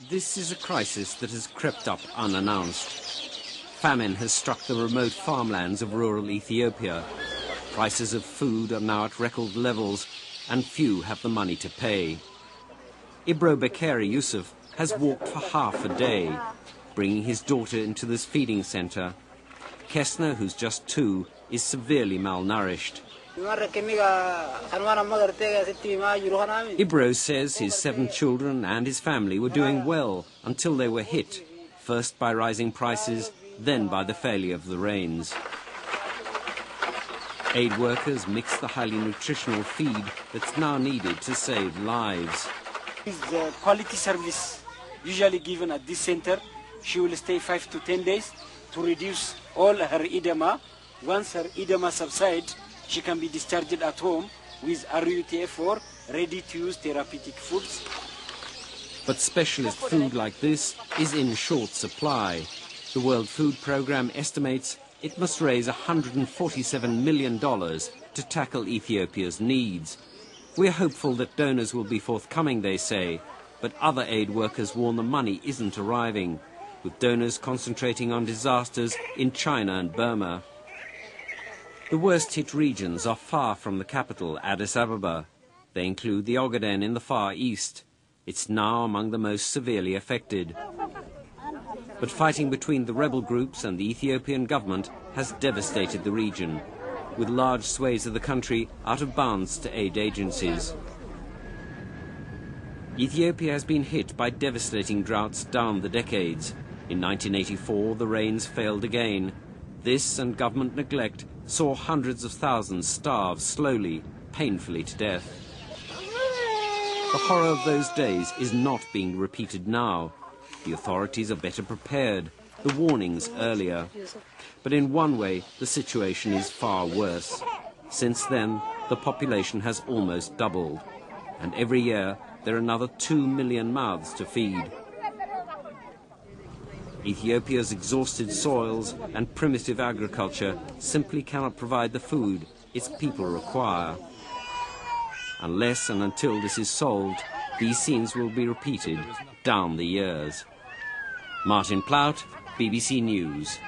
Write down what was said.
This is a crisis that has crept up unannounced. Famine has struck the remote farmlands of rural Ethiopia. Prices of food are now at record levels, and few have the money to pay. Ibro Bekeri Yusuf has walked for half a day, bringing his daughter into this feeding centre. Kesner, who's just 2, is severely malnourished. Ibro says his 7 children and his family were doing well until they were hit, first by rising prices, then by the failure of the rains. Aid workers mix the highly nutritional feed that's now needed to save lives. The quality service usually given at this center. She will stay 5 to 10 days to reduce all her edema. Once her edema subsides, she can be discharged at home with RUTF4 ready-to-use therapeutic foods. But specialist food like this is in short supply. The World Food Programme estimates it must raise $147 million to tackle Ethiopia's needs. We're hopeful that donors will be forthcoming, they say, but other aid workers warn the money isn't arriving, with donors concentrating on disasters in China and Burma. The worst-hit regions are far from the capital, Addis Ababa. They include the Ogaden in the Far East. It's now among the most severely affected. But fighting between the rebel groups and the Ethiopian government has devastated the region, with large swathes of the country out of bounds to aid agencies. Ethiopia has been hit by devastating droughts down the decades. In 1984, the rains failed again. This and government neglect saw hundreds of thousands starve slowly, painfully to death. The horror of those days is not being repeated now. The authorities are better prepared, the warnings earlier. But in one way, the situation is far worse. Since then, the population has almost doubled. And every year, there are another 2 million mouths to feed. Ethiopia's exhausted soils and primitive agriculture simply cannot provide the food its people require. Unless and until this is solved, these scenes will be repeated down the years. Martin Plout, BBC News.